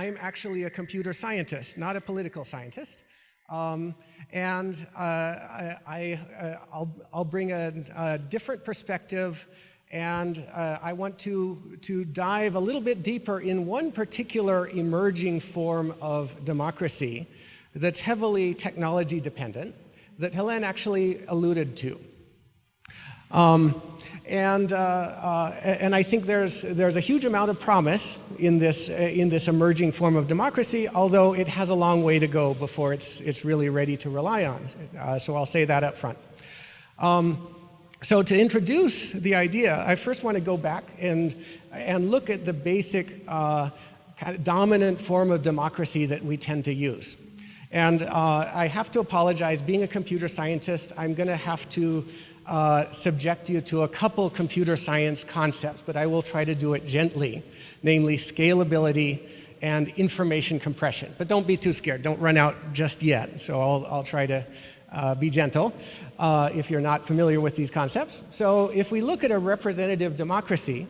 I'm actually a computer scientist, not a political scientist. I'll bring a different perspective, and I want to dive a little bit deeper in one particular emerging form of democracy that's heavily technology dependent, that Helene actually alluded to. And I think there's a huge amount of promise in this emerging form of democracy, although it has a long way to go before it's really ready to rely on. So I'll say that up front. So to introduce the idea, I first want to go back and look at the basic kind of dominant form of democracy that we tend to use. And I have to apologize, being a computer scientist, I'm going to have to subject you to a couple computer science concepts, but I will try to do it gently, namely scalability and information compression. But don't be too scared, don't run out just yet. So I'll try to be gentle if you're not familiar with these concepts. So if we look at a representative democracy,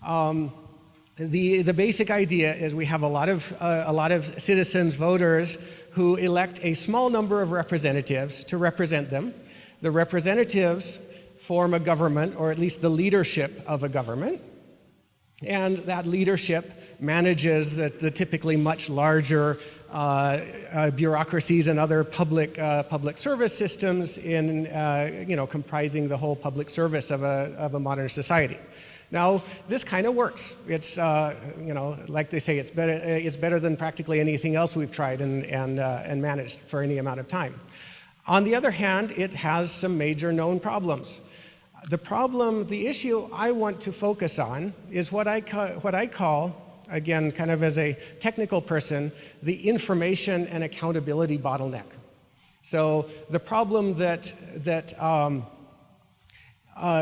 the basic idea is we have a lot of citizens, voters, who elect a small number of representatives to represent them. The representatives form a government, or at least the leadership of a government, and that leadership manages the typically much larger bureaucracies and other public service systems in comprising the whole public service of a modern society. Now, this kind of works. It's like they say, it's better than practically anything else we've tried and managed for any amount of time. On the other hand, it has some major known problems. The issue I want to focus on is what I call, again, kind of as a technical person, the information and accountability bottleneck. So the problem that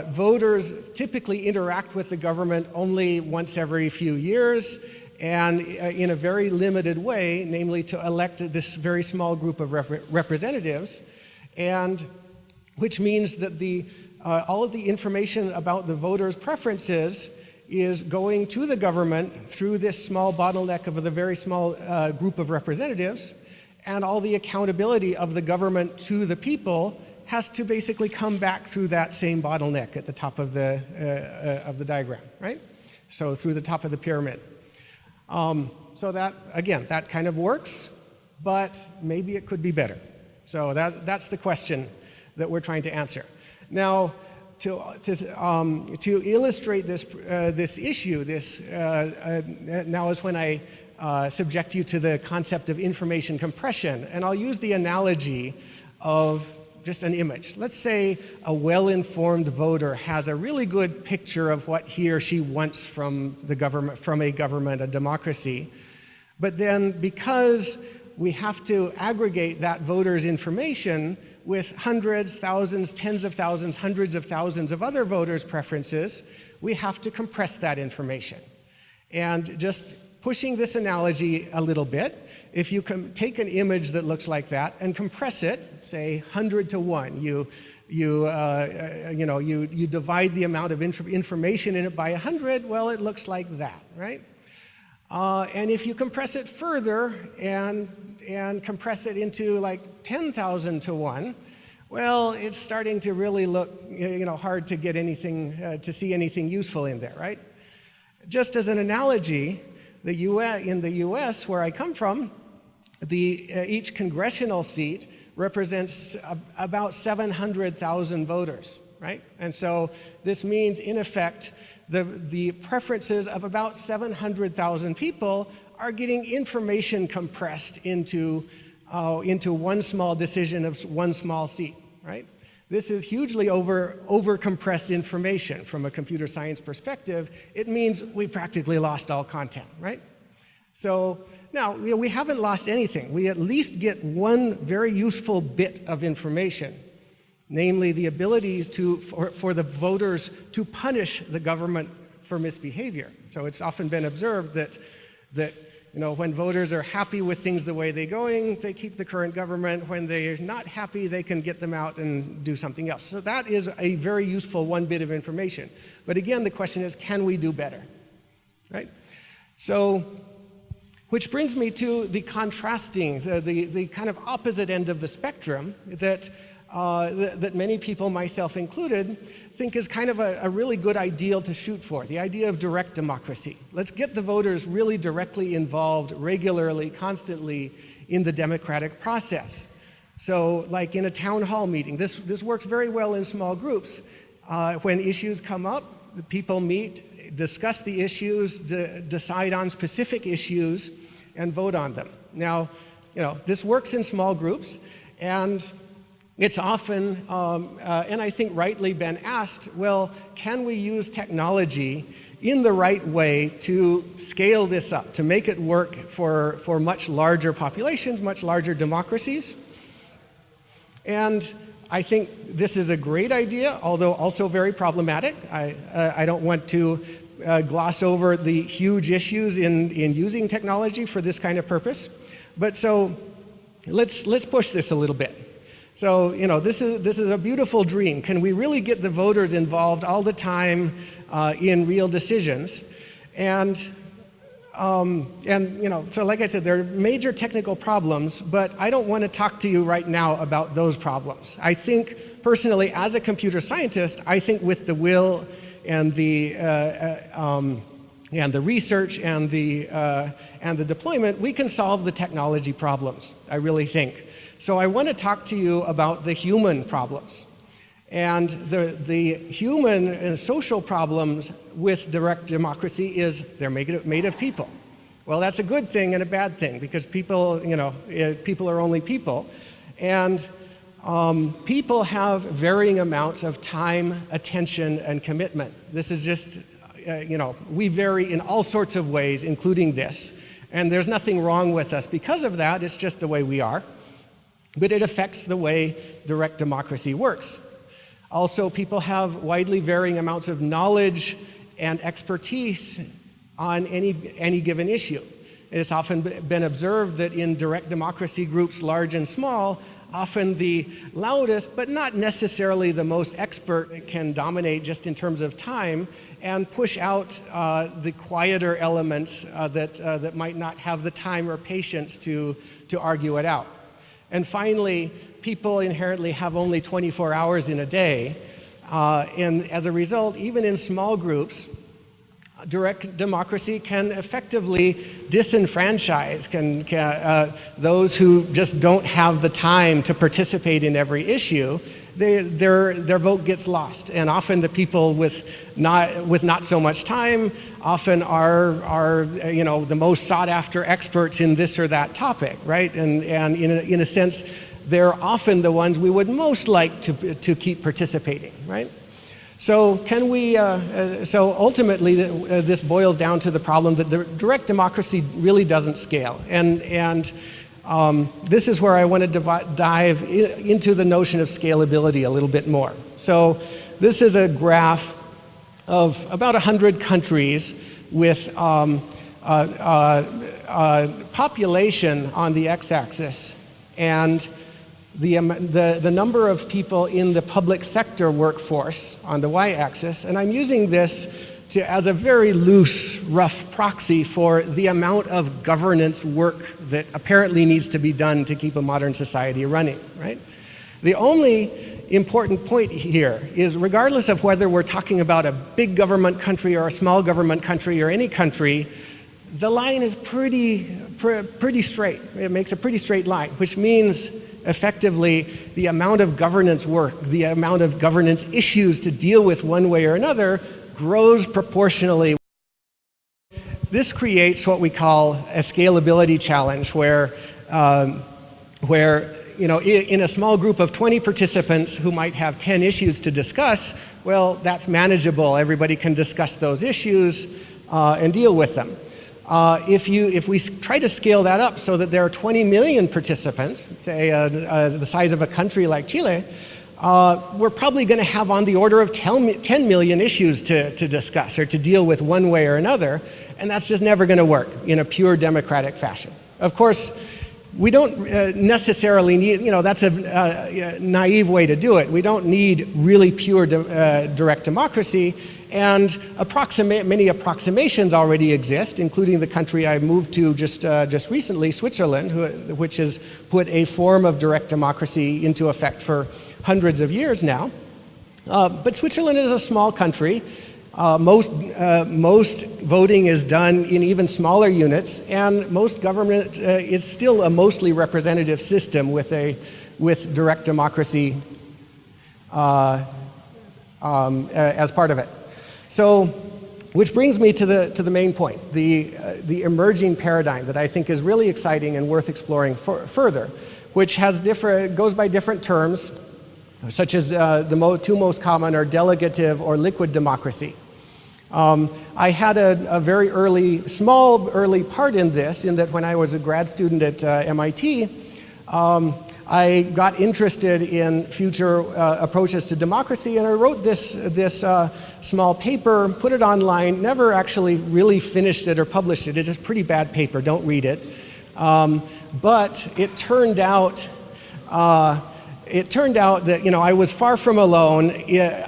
voters typically interact with the government only once every few years, and in a very limited way, namely to elect this very small group of representatives, and which means that all of the information about the voters' preferences is going to the government through this small bottleneck of the very small group of representatives, and all the accountability of the government to the people has to basically come back through that same bottleneck at the top of the diagram, right? So through the top of the pyramid. So that, again, that kind of works, but maybe it could be better. So that's the question that we're trying to answer. Now, to illustrate this issue, now is when I subject you to the concept of information compression, and I'll use the analogy of just an image. Let's say a well-informed voter has a really good picture of what he or she wants from the government, a democracy, but then because we have to aggregate that voter's information with hundreds, thousands, tens of thousands, hundreds of thousands of other voters' preferences, we have to compress that information. And just pushing this analogy a little bit, if you can take an image that looks like that and compress it, say 100 to 1, you divide the amount of information in it by 100, well, it looks like that, right? And if you compress it further and compress it into like 10,000 to 1, well, it's starting to really look hard to get anything, to see anything useful in there, right? Just as an analogy, in the US, where I come from, each congressional seat represents about 700,000 voters, right? And so this means, in effect, the preferences of about 700,000 people are getting information compressed into one small decision of one small seat, right? This is hugely over-compressed information from a computer science perspective. It means we practically lost all content, right? So now, we haven't lost anything. We at least get one very useful bit of information, namely the ability for the voters to punish the government for misbehavior. So it's often been observed that when voters are happy with things the way they're going, they keep the current government. When they're not happy, they can get them out and do something else. So that is a very useful one bit of information. But again, the question is, can we do better, right? So Which brings me to the contrasting, the kind of opposite end of the spectrum that, that many people, myself included, think is kind of a really good ideal to shoot for, the idea of direct democracy. Let's get the voters really directly involved regularly, constantly in the democratic process. So like in a town hall meeting, this works very well in small groups. When issues come up, the people meet, discuss the issues, decide on specific issues, and vote on them. Now, this works in small groups, and it's often, and I think rightly been asked, well, can we use technology in the right way to scale this up, to make it work for much larger populations, much larger democracies? And I think this is a great idea, although also very problematic. I don't want to gloss over the huge issues in using technology for this kind of purpose. But so let's push this a little bit. So, this is a beautiful dream. Can we really get the voters involved all the time in real decisions? And so like I said, there are major technical problems, but I don't want to talk to you right now about those problems. I think, personally, as a computer scientist, I think with the will and the research and the deployment, we can solve the technology problems, I really think. So I want to talk to you about the human problems. And the human and social problems with direct democracy is they're made of people. Well, that's a good thing and a bad thing, because people, people are only people. And people have varying amounts of time, attention, and commitment. This is just, we vary in all sorts of ways, including this. And there's nothing wrong with us because of that. It's just the way we are. But it affects the way direct democracy works. Also, people have widely varying amounts of knowledge and expertise on any given issue. It's often been observed that in direct democracy groups, large and small, often the loudest, but not necessarily the most expert, can dominate just in terms of time and push out the quieter elements that might not have the time or patience to argue it out. And finally, people inherently have only 24 hours in a day, and as a result, even in small groups, direct democracy can effectively disenfranchise those who just don't have the time to participate in every issue. Their vote gets lost, and often the people with not so much time often are the most sought after experts in this or that topic, right? And in a sense, they're often the ones we would most like to keep participating, right? So can we? So ultimately, this boils down to the problem that the direct democracy really doesn't scale, and this is where I want to dive into the notion of scalability a little bit more. So this is a graph of about 100 countries with population on the x-axis and the number of people in the public sector workforce on the y-axis. And I'm using this as a very loose, rough proxy for the amount of governance work that apparently needs to be done to keep a modern society running, right? The only important point here is, regardless of whether we're talking about a big government country or a small government country or any country, the line is pretty straight. It makes a pretty straight line, which means effectively the amount of governance work, the amount of governance issues to deal with one way or another grows proportionally. This creates what we call a scalability challenge, where in a small group of 20 participants who might have 10 issues to discuss, well, that's manageable. Everybody can discuss those issues and deal with them. If we try to scale that up so that there are 20 million participants, say the size of a country like Chile, we're probably going to have on the order of 10 million issues to discuss or to deal with one way or another, and that's just never going to work in a pure democratic fashion. Of course, we don't necessarily need, that's a naive way to do it. We don't need really pure direct democracy, and many approximations already exist, including the country I moved to just recently, Switzerland, which has put a form of direct democracy into effect for hundreds of years now. But Switzerland is a small country. Most voting is done in even smaller units, and most government is still a mostly representative system with direct democracy as part of it. So, which brings me to the main point, the emerging paradigm that I think is really exciting and worth exploring further, which goes by different terms, such as the two most common are delegative or liquid democracy. I had a very small early part in this, in that when I was a grad student at MIT, I got interested in future approaches to democracy, and I wrote this small paper, put it online, never actually really finished it or published it. It is a pretty bad paper, don't read it. But it turned out that I was far from alone.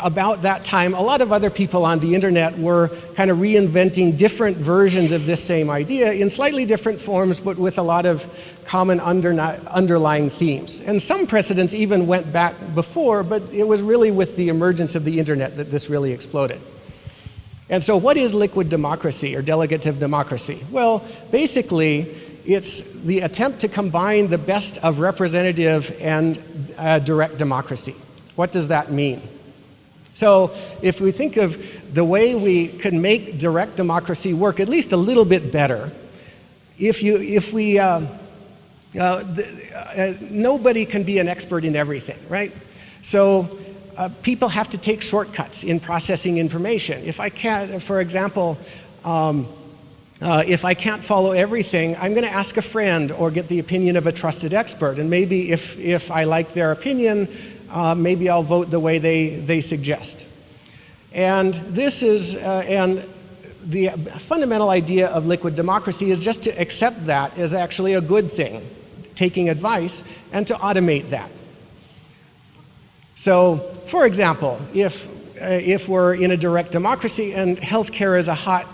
About that time, a lot of other people on the internet were kind of reinventing different versions of this same idea in slightly different forms, but with a lot of common underlying themes. And some precedents even went back before, but it was really with the emergence of the internet that this really exploded. And so what is liquid democracy or delegative democracy? Well, basically, it's the attempt to combine the best of representative and direct democracy. What does that mean? So if we think of the way we could make direct democracy work at least a little bit better, nobody can be an expert in everything, right? So people have to take shortcuts in processing information. If I can't, for example, if I can't follow everything, I'm going to ask a friend or get the opinion of a trusted expert. And maybe if I like their opinion, maybe I'll vote the way they suggest. And this is, and the fundamental idea of liquid democracy is just to accept that as actually a good thing, taking advice, and to automate that. So, for example, if we're in a direct democracy and healthcare is a hot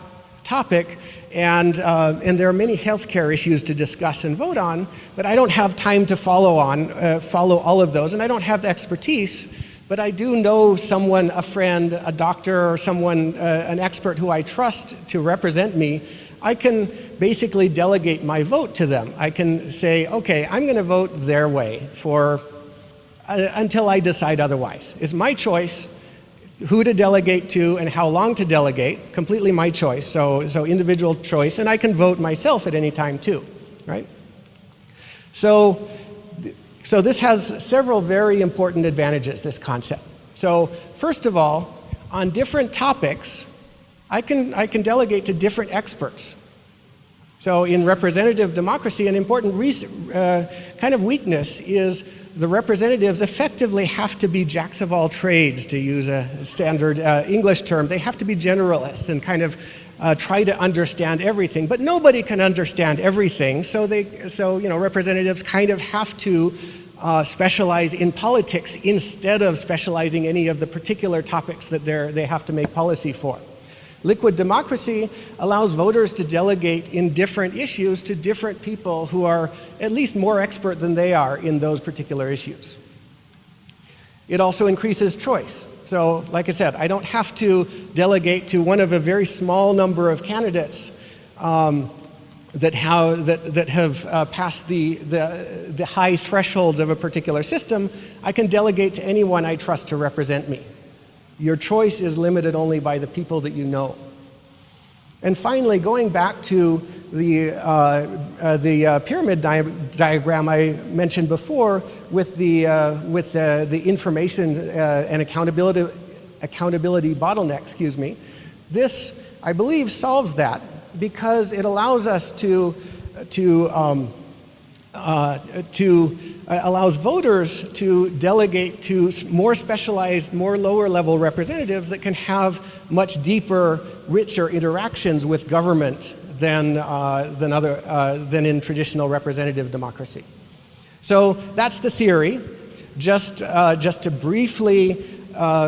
topic, and there are many healthcare issues to discuss and vote on, but I don't have time to follow all of those, and I don't have the expertise, but I do know someone, a friend, a doctor, or someone, an expert who I trust to represent me. I can basically delegate my vote to them. I can say, okay, I'm going to vote their way until I decide otherwise. It's my choice who to delegate to and how long to delegate, completely my choice, so individual choice, and I can vote myself at any time too, right? So this has several very important advantages, this concept. So first of all, on different topics, I can delegate to different experts. So in representative democracy, an important kind of weakness is the representatives effectively have to be jacks of all trades, to use a standard English term. They have to be generalists and kind of try to understand everything. But nobody can understand everything, so representatives kind of have to specialize in politics instead of specializing any of the particular topics that they have to make policy for. Liquid democracy allows voters to delegate in different issues to different people who are at least more expert than they are in those particular issues. It also increases choice. So, like I said, I don't have to delegate to one of a very small number of candidates that have passed the high thresholds of a particular system. I can delegate to anyone I trust to represent me. Your choice is limited only by the people that you know. And finally, going back to the pyramid diagram I mentioned before with the information and accountability bottleneck, this, I believe, solves that because it allows us allows voters to delegate to more specialized, more lower level representatives that can have much deeper, richer interactions with government than in traditional representative democracy. So that's the theory. Just to briefly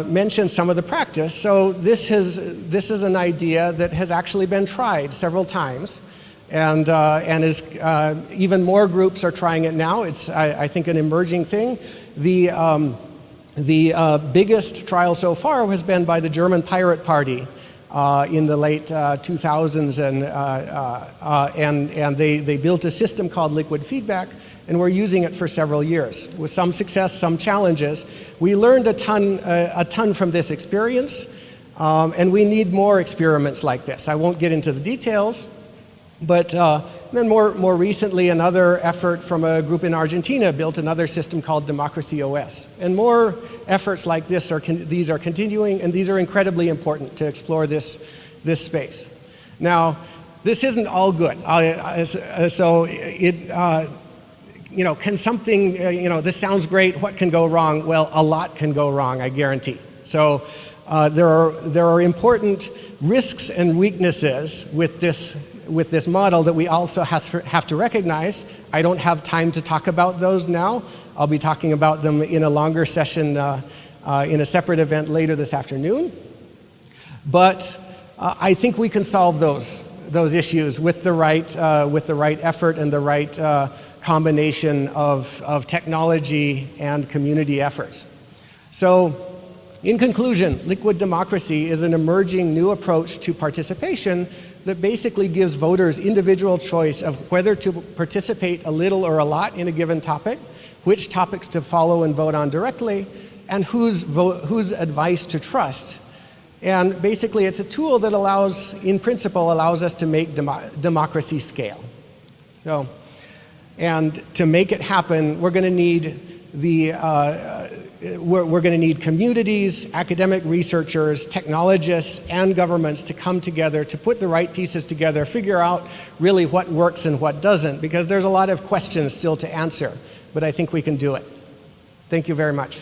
mention some of the practice. So this is an idea that has actually been tried several times, and is even more groups are trying it now. It's I think an emerging thing. The biggest trial so far has been by the German Pirate Party in the late 2000s, and they built a system called liquid feedback, and we're using it for several years with some success, some challenges. We learned a ton from this experience, and we need more experiments like this. I won't get into the details, but then more recently, another effort from a group in Argentina built another system called Democracy OS. And more efforts like this are continuing, and these are incredibly important to explore this space. Now, this isn't all good. Can something, this sounds great, what can go wrong? Well, a lot can go wrong, I guarantee. So there are important risks and weaknesses with this model that we also have to recognize. I don't have time to talk about those now. I'll be talking about them in a longer session in a separate event later this afternoon. But I think we can solve those issues with the right effort and the right combination of technology and community efforts. So, in conclusion, liquid democracy is an emerging new approach to participation that basically gives voters individual choice of whether to participate a little or a lot in a given topic, which topics to follow and vote on directly, and whose advice to trust. And basically, it's a tool that in principle, allows us to make democracy scale. So, and to make it happen, we're going to need we're going to need communities, academic researchers, technologists, and governments to come together to put the right pieces together, figure out really what works and what doesn't, because there's a lot of questions still to answer, but I think we can do it. Thank you very much.